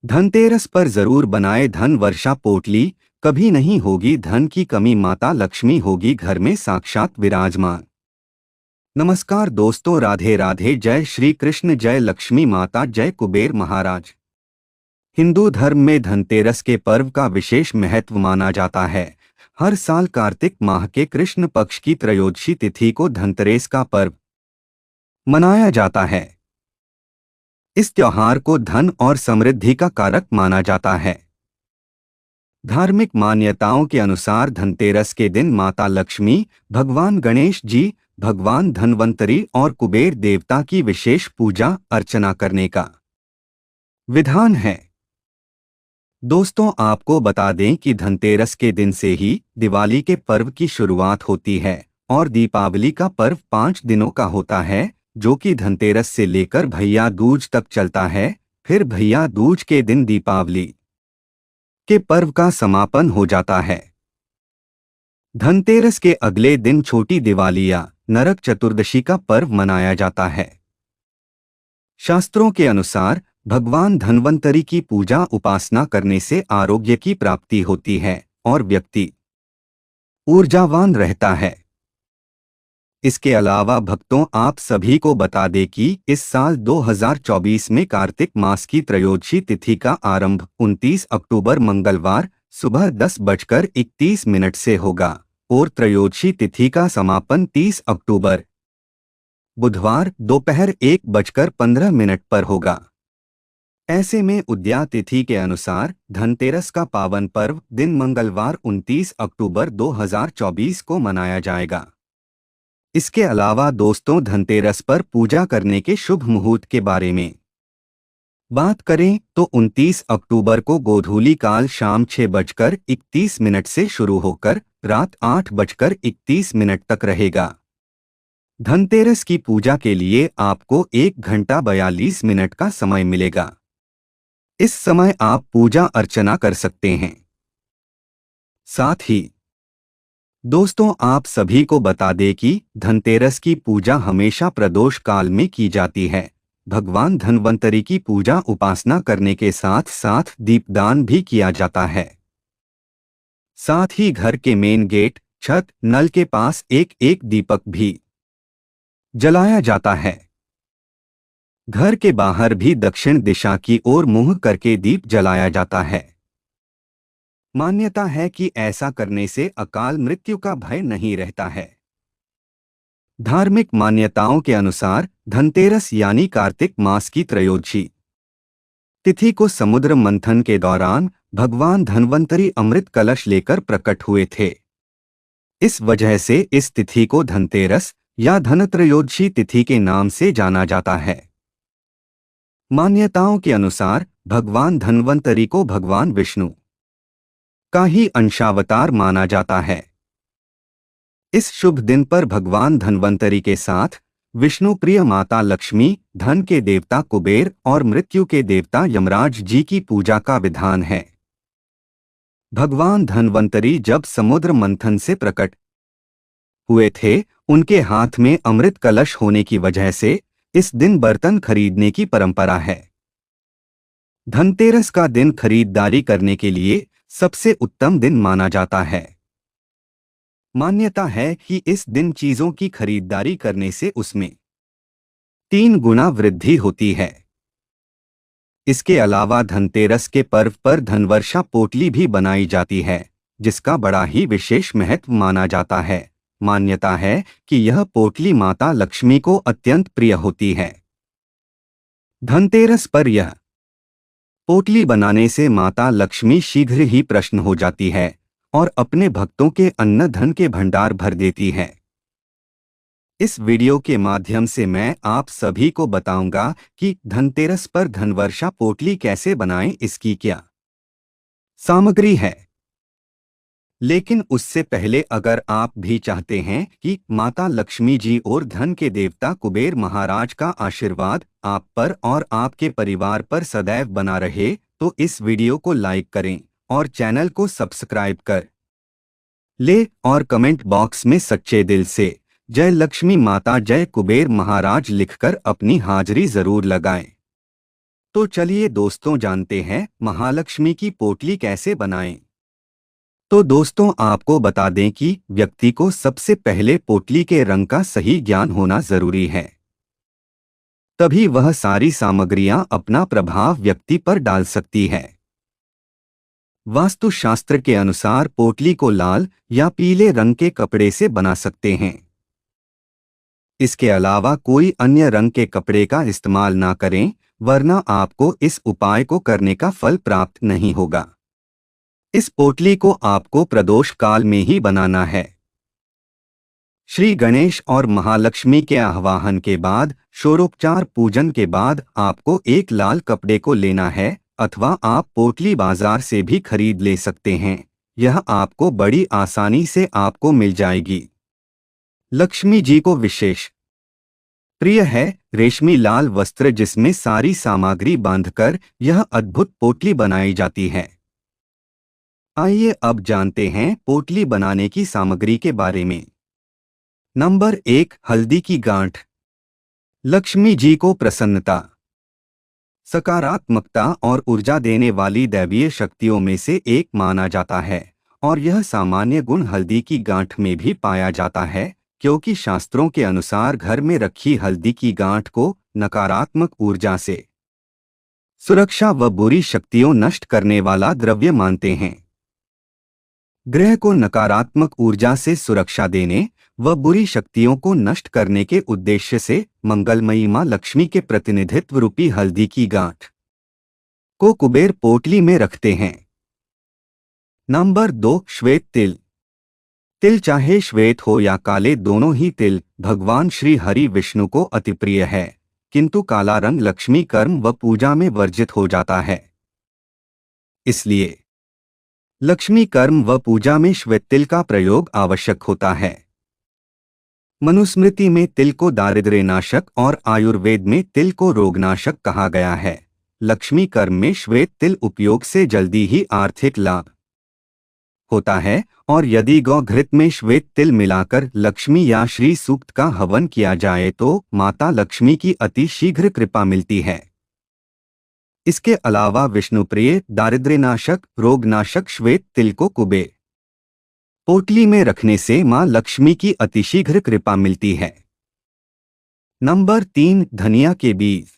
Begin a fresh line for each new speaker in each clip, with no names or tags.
धनतेरस पर जरूर बनाए धन वर्षा पोटली। कभी नहीं होगी धन की कमी, माता लक्ष्मी होगी घर में साक्षात विराजमान। नमस्कार दोस्तों, राधे राधे। जय श्री कृष्ण, जय लक्ष्मी माता, जय कुबेर महाराज। हिंदू धर्म में धनतेरस के पर्व का विशेष महत्व माना जाता है। हर साल कार्तिक माह के कृष्ण पक्ष की त्रयोदशी तिथि को धनतेरस का पर्व मनाया जाता है। इस त्योहार को धन और समृद्धि का कारक माना जाता है। धार्मिक मान्यताओं के अनुसार धनतेरस के दिन माता लक्ष्मी, भगवान गणेश जी, भगवान धन्वंतरी और कुबेर देवता की विशेष पूजा अर्चना करने का विधान है। दोस्तों, आपको बता दें कि धनतेरस के दिन से ही दिवाली के पर्व की शुरुआत होती है और दीपावली का पर्व 5 दिनों का होता है, जो कि धनतेरस से लेकर भैया दूज तक चलता है। फिर भैया दूज के दिन दीपावली के पर्व का समापन हो जाता है। धनतेरस के अगले दिन छोटी दिवाली या नरक चतुर्दशी का पर्व मनाया जाता है। शास्त्रों के अनुसार भगवान धन्वंतरी की पूजा उपासना करने से आरोग्य की प्राप्ति होती है और व्यक्ति ऊर्जावान रहता है। इसके अलावा भक्तों, आप सभी को बता दें कि इस साल 2024 में कार्तिक मास की त्रयोदशी तिथि का आरंभ 29 अक्टूबर मंगलवार सुबह 10:31 से होगा और त्रयोदशी तिथि का समापन 30 अक्टूबर बुधवार दोपहर 1:15 पर होगा। ऐसे में उदया तिथि के अनुसार धनतेरस का पावन पर्व दिन मंगलवार 29 अक्टूबर 2024 को मनाया जाएगा। इसके अलावा दोस्तों, धनतेरस पर पूजा करने के शुभ मुहूर्त के बारे में बात करें तो 29 अक्टूबर को गोधूली काल शाम 6:31 से शुरू होकर रात 8:31 तक रहेगा। धनतेरस की पूजा के लिए आपको 1 घंटा 42 मिनट का समय मिलेगा। इस समय आप पूजा अर्चना कर सकते हैं। साथ ही दोस्तों, आप सभी को बता दें कि धनतेरस की पूजा हमेशा प्रदोष काल में की जाती है। भगवान धन्वंतरी की पूजा उपासना करने के साथ साथ दीपदान भी किया जाता है। साथ ही घर के मेन गेट, छत, नल के पास एक एक दीपक भी जलाया जाता है। घर के बाहर भी दक्षिण दिशा की ओर मुंह करके दीप जलाया जाता है। मान्यता है कि ऐसा करने से अकाल मृत्यु का भय नहीं रहता है। धार्मिक मान्यताओं के अनुसार धनतेरस यानी कार्तिक मास की त्रयोदशी तिथि को समुद्र मंथन के दौरान भगवान धन्वंतरी अमृत कलश लेकर प्रकट हुए थे। इस वजह से इस तिथि को धनतेरस या धनत्रयोदशी तिथि के नाम से जाना जाता है। मान्यताओं के अनुसार भगवान धन्वंतरी को भगवान विष्णु का ही अंशावतार माना जाता है। इस शुभ दिन पर भगवान धन्वंतरी के साथ विष्णु प्रिय माता लक्ष्मी, धन के देवता कुबेर और मृत्यु के देवता यमराज जी की पूजा का विधान है। भगवान धन्वंतरी जब समुद्र मंथन से प्रकट हुए थे, उनके हाथ में अमृत कलश होने की वजह से इस दिन बर्तन खरीदने की परंपरा है। धनतेरस का दिन खरीदारी करने के लिए सबसे उत्तम दिन माना जाता है। मान्यता है कि इस दिन चीजों की खरीदारी करने से उसमें 3 गुना वृद्धि होती है। इसके अलावा धनतेरस के पर्व पर धनवर्षा पोटली भी बनाई जाती है, जिसका बड़ा ही विशेष महत्व माना जाता है। मान्यता है कि यह पोटली माता लक्ष्मी को अत्यंत प्रिय होती है। धनतेरस पर यह पोटली बनाने से माता लक्ष्मी शीघ्र ही प्रसन्न हो जाती है और अपने भक्तों के अन्न धन के भंडार भर देती है। इस वीडियो के माध्यम से मैं आप सभी को बताऊंगा कि धनतेरस पर धनवर्षा पोटली कैसे बनाएं, इसकी क्या सामग्री है। लेकिन उससे पहले अगर आप भी चाहते हैं कि माता लक्ष्मी जी और धन के देवता कुबेर महाराज का आशीर्वाद आप पर और आपके परिवार पर सदैव बना रहे, तो इस वीडियो को लाइक करें और चैनल को सब्सक्राइब कर ले और कमेंट बॉक्स में सच्चे दिल से जय लक्ष्मी माता, जय कुबेर महाराज लिखकर अपनी हाजिरी जरूर लगाएं। तो चलिए दोस्तों जानते हैं महालक्ष्मी की पोटली कैसे बनाएं। तो दोस्तों आपको बता दें कि व्यक्ति को सबसे पहले पोटली के रंग का सही ज्ञान होना जरूरी है। तभी वह सारी सामग्रियां अपना प्रभाव व्यक्ति पर डाल सकती है। वास्तुशास्त्र के अनुसार पोटली को लाल या पीले रंग के कपड़े से बना सकते हैं। इसके अलावा कोई अन्य रंग के कपड़े का इस्तेमाल ना करें, वरना आपको इस उपाय को करने का फल प्राप्त नहीं होगा। इस पोटली को आपको प्रदोष काल में ही बनाना है। श्री गणेश और महालक्ष्मी के आह्वान के बाद षोडोपचार पूजन के बाद आपको एक लाल कपड़े को लेना है, अथवा आप पोटली बाजार से भी खरीद ले सकते हैं। यह आपको बड़ी आसानी से आपको मिल जाएगी। लक्ष्मी जी को विशेष प्रिय है रेशमी लाल वस्त्र, जिसमें सारी सामग्री बांधकर यह अद्भुत पोटली बनाई जाती है। आइए अब जानते हैं पोटली बनाने की सामग्री के बारे में। नंबर 1, हल्दी की गांठ। लक्ष्मी जी को प्रसन्नता, सकारात्मकता और ऊर्जा देने वाली दैवीय शक्तियों में से एक माना जाता है, और यह सामान्य गुण हल्दी की गांठ में भी पाया जाता है, क्योंकि शास्त्रों के अनुसार घर में रखी हल्दी की गांठ को नकारात्मक ऊर्जा से सुरक्षा व बुरी शक्तियों नष्ट करने वाला द्रव्य मानते हैं। ग्रह को नकारात्मक ऊर्जा से सुरक्षा देने व बुरी शक्तियों को नष्ट करने के उद्देश्य से मंगलमयी मां लक्ष्मी के प्रतिनिधित्व रूपी हल्दी की गांठ को कुबेर पोटली में रखते हैं। नंबर 2, श्वेत तिल। तिल चाहे श्वेत हो या काले, दोनों ही तिल भगवान श्री हरि विष्णु को अति प्रिय है, किंतु काला रंग लक्ष्मी कर्म व पूजा में वर्जित हो जाता है। इसलिए लक्ष्मी कर्म व पूजा में श्वेत तिल का प्रयोग आवश्यक होता है। मनुस्मृति में तिल को दारिद्र्यनाशक और आयुर्वेद में तिल को रोगनाशक कहा गया है। लक्ष्मी कर्म में श्वेत तिल उपयोग से जल्दी ही आर्थिक लाभ होता है, और यदि गौ घृत में श्वेत तिल मिलाकर लक्ष्मी या श्री सूक्त का हवन किया जाए तो माता लक्ष्मी की अति शीघ्र कृपा मिलती है। इसके अलावा विष्णुप्रिय दारिद्र्यनाशक रोगनाशक श्वेत तिल को कुबेर पोटली में रखने से मां लक्ष्मी की अतिशीघ्र कृपा मिलती है। नंबर 3, धनिया के बीज।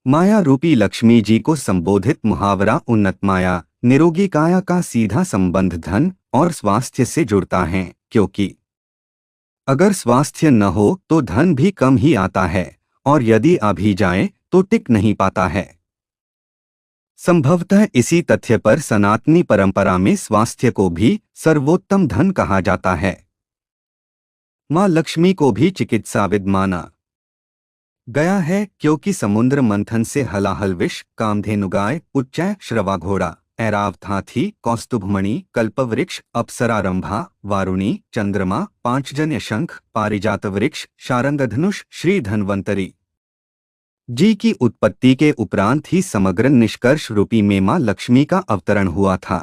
माया रूपी लक्ष्मी जी को संबोधित मुहावरा उन्नत माया निरोगी काया का सीधा संबंध धन और स्वास्थ्य से जुड़ता है, क्योंकि अगर स्वास्थ्य न हो तो धन भी कम ही आता है, और यदि आ भी जाए तो टिक नहीं पाता है। संभवतः इसी तथ्य पर सनातनी परंपरा में स्वास्थ्य को भी सर्वोत्तम धन कहा जाता है। मां लक्ष्मी को भी चिकित्साविद माना गया है, क्योंकि समुद्र मंथन से हलाहल विष, कामधेनुगाय, उच्चय, श्रवा घोड़ा, ऐरावत हाथी, कौस्तुभमणि, कल्पवृक्ष, अप्सरारंभा, वारुणी, चंद्रमा, पांचजन्य शंख, पारिजात वृक्ष, शारंगधनुष, श्री धन्वंतरी जी की उत्पत्ति के उपरांत ही समग्र निष्कर्ष रूपी में मां लक्ष्मी का अवतरण हुआ था।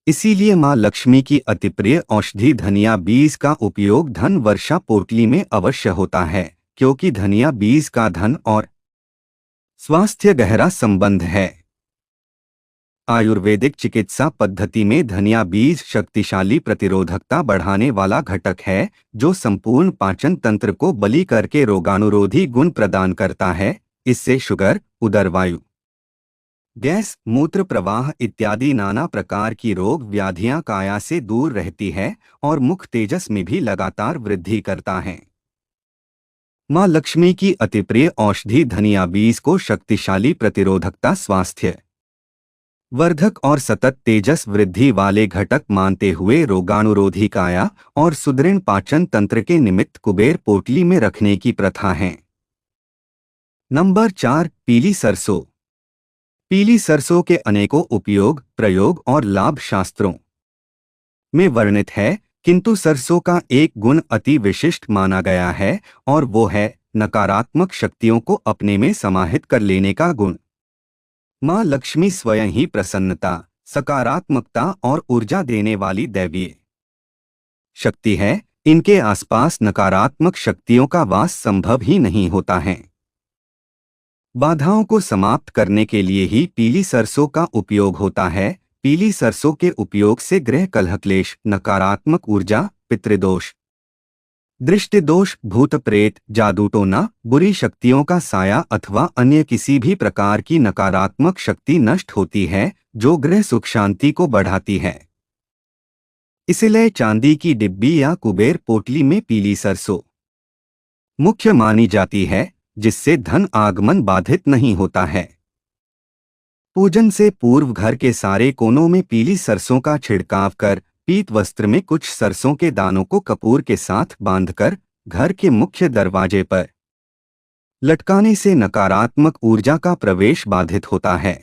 इसीलिए मां लक्ष्मी की अतिप्रिय औषधि धनिया बीज का उपयोग धन वर्षा पोटली में अवश्य होता है, क्योंकि धनिया बीज का धन और स्वास्थ्य गहरा संबंध है। आयुर्वेदिक चिकित्सा पद्धति में धनिया बीज शक्तिशाली प्रतिरोधकता बढ़ाने वाला घटक है, जो संपूर्ण पाचन तंत्र को बली करके रोगाणुरोधी गुण प्रदान करता है। इससे शुगर, उदरवायु, गैस, मूत्र प्रवाह इत्यादि नाना प्रकार की रोग व्याधियां काया से दूर रहती है और मुख तेजस में भी लगातार वृद्धि करता है। मां लक्ष्मी की अतिप्रिय औषधि धनिया बीज को शक्तिशाली प्रतिरोधकता, स्वास्थ्य वर्धक और सतत तेजस वृद्धि वाले घटक मानते हुए रोगाणुरोधी काया और सुदृढ़ पाचन तंत्र के निमित्त कुबेर पोटली में रखने की प्रथा है। नंबर 4, पीली सरसों। पीली सरसों के अनेकों उपयोग, प्रयोग और लाभ शास्त्रों में वर्णित है, किंतु सरसों का एक गुण अति विशिष्ट माना गया है, और वो है नकारात्मक शक्तियों को अपने में समाहित कर लेने का गुण। मां लक्ष्मी स्वयं ही प्रसन्नता, सकारात्मकता और ऊर्जा देने वाली दैवीय शक्ति है। इनके आसपास नकारात्मक शक्तियों का वास संभव ही नहीं होता है। बाधाओं को समाप्त करने के लिए ही पीली सरसों का उपयोग होता है। पीली सरसों के उपयोग से ग्रह कलह, क्लेश, नकारात्मक ऊर्जा, पितृदोष, दृष्टि दोष, भूत प्रेत, जादू टोना, बुरी शक्तियों का साया अथवा अन्य किसी भी प्रकार की नकारात्मक शक्ति नष्ट होती है, जो गृह सुख शांति को बढ़ाती है। इसलिए चांदी की डिब्बी या कुबेर पोटली में पीली सरसों मुख्य मानी जाती है, जिससे धन आगमन बाधित नहीं होता है। पूजन से पूर्व घर के सारे कोनों में पीली सरसों का छिड़काव कर पीत वस्त्र में कुछ सरसों के दानों को कपूर के साथ बांधकर घर के मुख्य दरवाजे पर लटकाने से नकारात्मक ऊर्जा का प्रवेश बाधित होता है।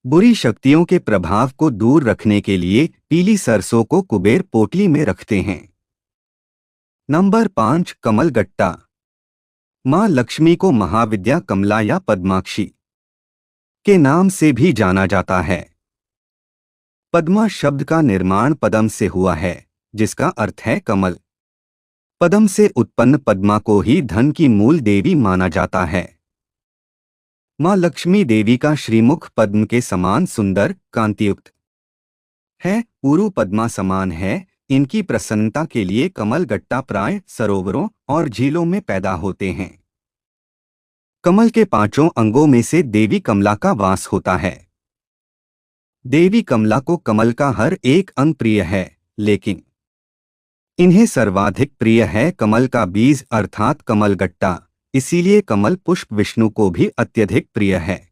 बुरी शक्तियों के प्रभाव को दूर रखने के लिए पीली सरसों को कुबेर पोटली में रखते हैं। नंबर 5, कमल गट्टा। मां लक्ष्मी को महाविद्या, कमला या पद्माक्षी के नाम से भी जाना जाता है। पद्मा शब्द का निर्माण पद्म से हुआ है, जिसका अर्थ है कमल। पद्म से उत्पन्न पद्मा को ही धन की मूल देवी माना जाता है। मां लक्ष्मी देवी का श्रीमुख पद्म के समान सुंदर, कांतियुक्त है, पुरु पद्मा समान है। इनकी प्रसन्नता के लिए कमल गट्टा प्राय सरोवरों और झीलों में पैदा होते हैं। कमल के 5 अंगों में से देवी कमला का वास होता है। देवी कमला को कमल का हर एक अंग प्रिय है, लेकिन इन्हें सर्वाधिक प्रिय है कमल का बीज अर्थात कमल गट्टा। इसीलिए कमल पुष्प विष्णु को भी अत्यधिक प्रिय है।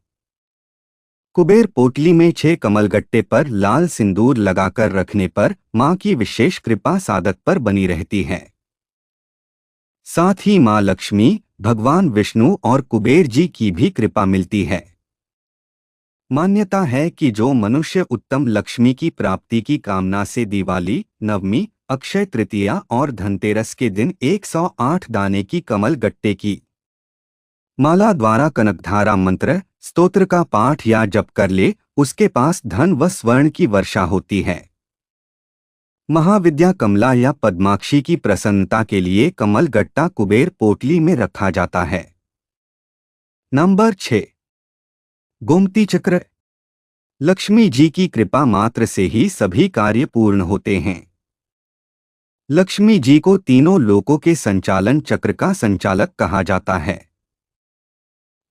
कुबेर पोटली में 6 कमल गट्टे पर लाल सिंदूर लगाकर रखने पर मां की विशेष कृपा साधक पर बनी रहती है। साथ ही मां लक्ष्मी, भगवान विष्णु और कुबेर जी की भी कृपा मिलती है। मान्यता है कि जो मनुष्य उत्तम लक्ष्मी की प्राप्ति की कामना से दिवाली, नवमी, अक्षय तृतीया और धनतेरस के दिन 108 दाने की कमल गट्टे की माला द्वारा कनकधारा मंत्र स्तोत्र का पाठ या जप कर ले, उसके पास धन व स्वर्ण की वर्षा होती है। महाविद्या, कमला या पद्माक्षी की प्रसन्नता के लिए कमल गट्टा कुबेर पोटली में रखा जाता है। नंबर 6, गोमती चक्र। लक्ष्मी जी की कृपा मात्र से ही सभी कार्य पूर्ण होते हैं। लक्ष्मी जी को तीनों लोकों के संचालन चक्र का संचालक कहा जाता है।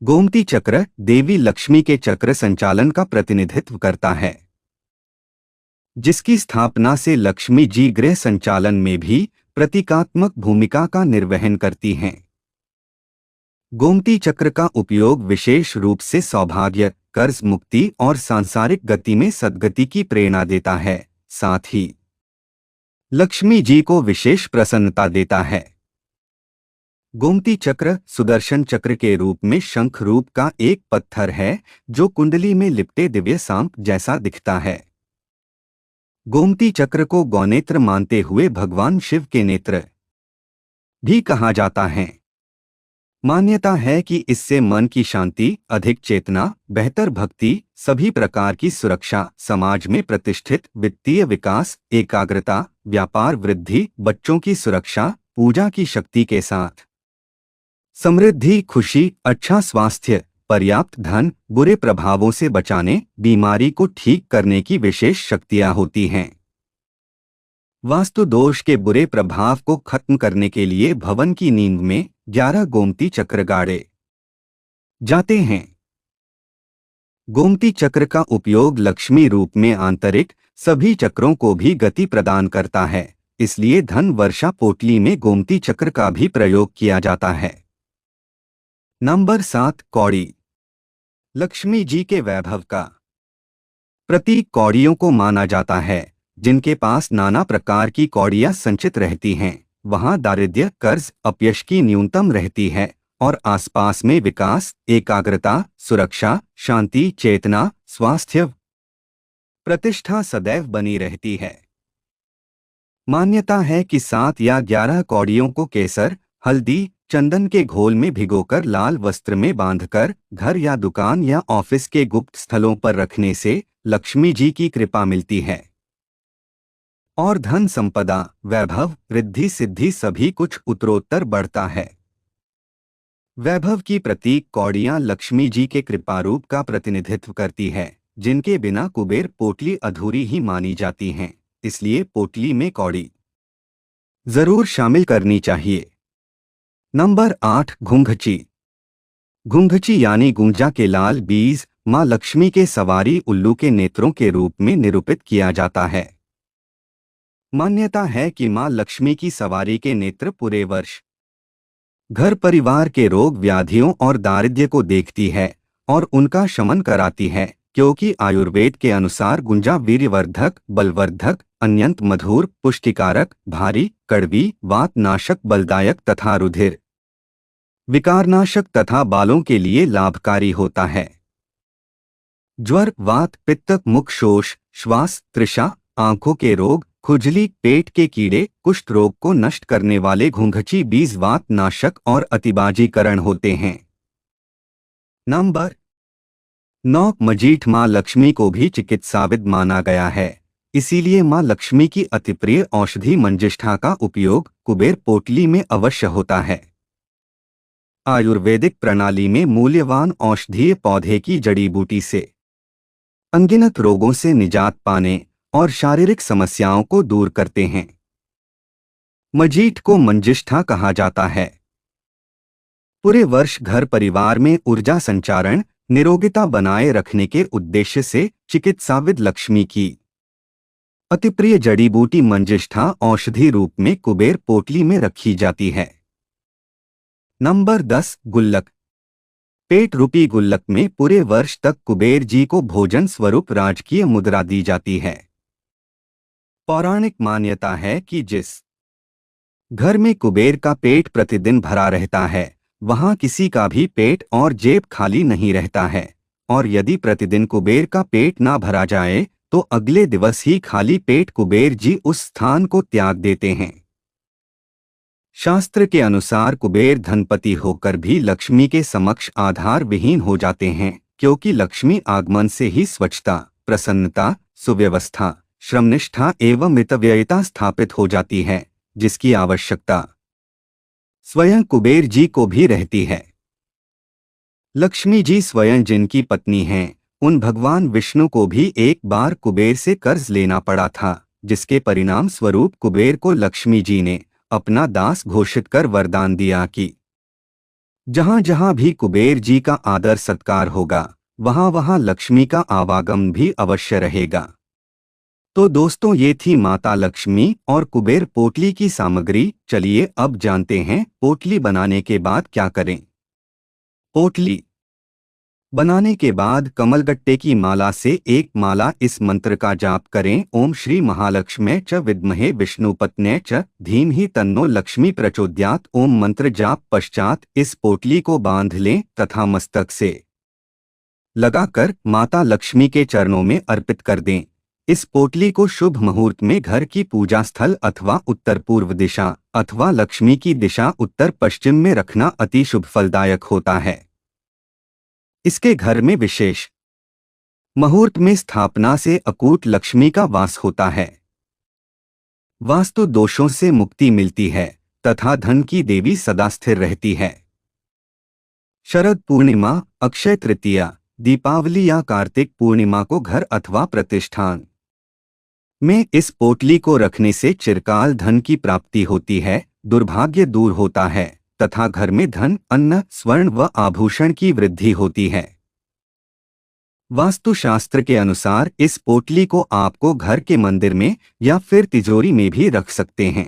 गोमती चक्र देवी लक्ष्मी के चक्र संचालन का प्रतिनिधित्व करता है, जिसकी स्थापना से लक्ष्मी जी गृह संचालन में भी प्रतीकात्मक भूमिका का निर्वहन करती हैं। गोमती चक्र का उपयोग विशेष रूप से सौभाग्य, कर्ज मुक्ति और सांसारिक गति में सद्गति की प्रेरणा देता है, साथ ही लक्ष्मी जी को विशेष प्रसन्नता देता है। गोमती चक्र सुदर्शन चक्र के रूप में शंख रूप का एक पत्थर है, जो कुंडली में लिपटे दिव्य सांप जैसा दिखता है। गोमती चक्र को गौनेत्र मानते हुए भगवान शिव के नेत्र भी कहा जाता है। मान्यता है कि इससे मन की शांति, अधिक चेतना, बेहतर भक्ति, सभी प्रकार की सुरक्षा, समाज में प्रतिष्ठित, वित्तीय विकास, एकाग्रता, व्यापार वृद्धि, बच्चों की सुरक्षा, पूजा की शक्ति के साथ समृद्धि, खुशी, अच्छा स्वास्थ्य, पर्याप्त धन, बुरे प्रभावों से बचाने, बीमारी को ठीक करने की विशेष शक्तियां होती हैं। वास्तु दोष के बुरे प्रभाव को खत्म करने के लिए भवन की नींव में 11 गोमती चक्र गाड़े जाते हैं। गोमती चक्र का उपयोग लक्ष्मी रूप में आंतरिक सभी चक्रों को भी गति प्रदान करता है, इसलिए धन वर्षा पोटली में गोमती चक्र का भी प्रयोग किया जाता है। नंबर 7, कौड़ी। लक्ष्मी जी के वैभव का प्रतीक कौड़ियों को माना जाता है। जिनके पास नाना प्रकार की कौड़ियां संचित रहती हैं, वहां दारिद्र्य, कर्ज, अपयश की न्यूनतम रहती है और आसपास में विकास, एकाग्रता, सुरक्षा, शांति, चेतना, स्वास्थ्य, प्रतिष्ठा सदैव बनी रहती है। मान्यता है कि 7 या 11 कौड़ियों को केसर, हल्दी, चंदन के घोल में भिगोकर लाल वस्त्र में बांधकर घर या दुकान या ऑफिस के गुप्त स्थलों पर रखने से लक्ष्मी जी की कृपा मिलती है और धन संपदा, वैभव, रिद्धि सिद्धि सभी कुछ उत्तरोत्तर बढ़ता है। वैभव की प्रतीक कौड़ियां लक्ष्मी जी के कृपारूप का प्रतिनिधित्व करती है, जिनके बिना कुबेर पोटली अधूरी ही मानी जाती हैं। इसलिए पोटली में कौड़ी जरूर शामिल करनी चाहिए। नंबर 8, घुंघची। घुंघची यानी गुंजा के लाल बीज मां लक्ष्मी के सवारी उल्लू के नेत्रों के रूप में निरूपित किया जाता है। मान्यता है कि मां लक्ष्मी की सवारी के नेत्र पूरे वर्ष घर परिवार के रोग व्याधियों और दारिद्र्य को देखती है और उनका शमन कराती है, क्योंकि आयुर्वेद के अनुसार गुंजा वीर्यवर्धक, बलवर्धक, अत्यंत मधुर, पुष्टिकारक, भारी, कड़वी, वातनाशक, बलदायक तथा रुधिर विकारनाशक तथा बालों के लिए लाभकारी होता है। ज्वर, वात, पित्त, मुख शोष, श्वास, तृषा, आंखों के रोग, खुजली, पेट के कीड़े, कुष्ठ रोग को नष्ट करने वाले घुंघची बीज वात नाशक और अतिबाजीकरण होते हैं। नंबर 9, मजीठ। मां लक्ष्मी को भी चिकित्साविद माना गया है, इसीलिए मां लक्ष्मी की अतिप्रिय औषधि मंजिष्ठा का उपयोग कुबेर पोटली में अवश्य होता है। आयुर्वेदिक प्रणाली में मूल्यवान औषधीय पौधे की जड़ी बूटी से अनगिनत रोगों से निजात पाने और शारीरिक समस्याओं को दूर करते हैं। मजीठ को मंजिष्ठा कहा जाता है। पूरे वर्ष घर परिवार में ऊर्जा संचारण, निरोगिता बनाए रखने के उद्देश्य से चिकित्साविद लक्ष्मी की अतिप्रिय जड़ी बूटी मंजिष्ठा औषधि रूप में कुबेर पोटली में रखी जाती है। नंबर 10, गुल्लक। पेट रूपी गुल्लक में पूरे वर्ष तक कुबेर जी को भोजन स्वरूप राजकीय मुद्रा दी जाती है। पौराणिक मान्यता है कि जिस घर में कुबेर का पेट प्रतिदिन भरा रहता है, वहां किसी का भी पेट और जेब खाली नहीं रहता है, और यदि प्रतिदिन कुबेर का पेट ना भरा जाए तो अगले दिवस ही खाली पेट कुबेर जी उस स्थान को त्याग देते हैं। शास्त्र के अनुसार कुबेर धनपति होकर भी लक्ष्मी के समक्ष आधार विहीन हो जाते हैं, क्योंकि लक्ष्मी आगमन से ही स्वच्छता, प्रसन्नता, सुव्यवस्था, श्रमनिष्ठा एवं मितव्ययिता स्थापित हो जाती है, जिसकी आवश्यकता स्वयं कुबेर जी को भी रहती है। लक्ष्मी जी स्वयं जिनकी पत्नी हैं, उन भगवान विष्णु को भी एक बार कुबेर से कर्ज लेना पड़ा था, जिसके परिणाम स्वरूप कुबेर को लक्ष्मी जी ने अपना दास घोषित कर वरदान दिया कि जहां जहां भी कुबेर जी का आदर सत्कार होगा, वहां वहां लक्ष्मी का आवागमन भी अवश्य रहेगा। तो दोस्तों, ये थी माता लक्ष्मी और कुबेर पोटली की सामग्री। चलिए अब जानते हैं पोटली बनाने के बाद क्या करें। पोटली बनाने के बाद कमलगट्टे की माला से एक माला इस मंत्र का जाप करें। ओम श्री महालक्ष्म्यै च विद्महे विष्णुपत्न्यै च धीमहि तन्नो लक्ष्मी प्रचोदयात्। ओम मंत्र जाप पश्चात इस पोटली को बांध लें तथा मस्तक से लगाकर माता लक्ष्मी के चरणों में अर्पित कर दें। इस पोटली को शुभ मुहूर्त में घर की पूजा स्थल अथवा उत्तर पूर्व दिशा अथवा लक्ष्मी की दिशा उत्तर पश्चिम में रखना अति शुभ फलदायक होता है। इसके घर में विशेष मुहूर्त में स्थापना से अकूट लक्ष्मी का वास होता है। वास्तु दोषों से मुक्ति मिलती है तथा धन की देवी सदा स्थिर रहती है। शरद पूर्णिमा, अक्षय तृतीया, दीपावली या कार्तिक पूर्णिमा को घर अथवा प्रतिष्ठान में इस पोटली को रखने से चिरकाल धन की प्राप्ति होती है, दुर्भाग्य दूर होता है तथा घर में धन, अन्न, स्वर्ण व आभूषण की वृद्धि होती है। वास्तुशास्त्र के अनुसार इस पोटली को आपको घर के मंदिर में या फिर तिजोरी में भी रख सकते हैं।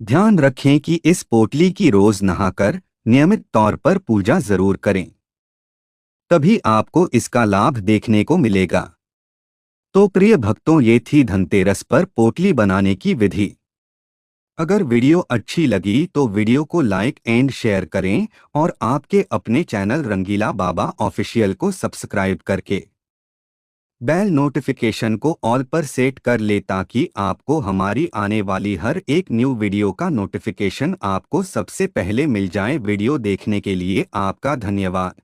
ध्यान रखें कि इस पोटली की रोज नहाकर नियमित तौर पर पूजा जरूर करें, तभी आपको इसका लाभ देखने को मिलेगा। तो प्रिय भक्तों, ये थी धनतेरस पर पोटली बनाने की विधि। अगर वीडियो अच्छी लगी तो वीडियो को लाइक एंड शेयर करें और आपके अपने चैनल रंगीला बाबा ऑफिशियल को सब्सक्राइब करके बेल नोटिफिकेशन को ऑल पर सेट कर ले, ताकि आपको हमारी आने वाली हर एक न्यू वीडियो का नोटिफिकेशन आपको सबसे पहले मिल जाए। वीडियो देखने के लिए आपका धन्यवाद।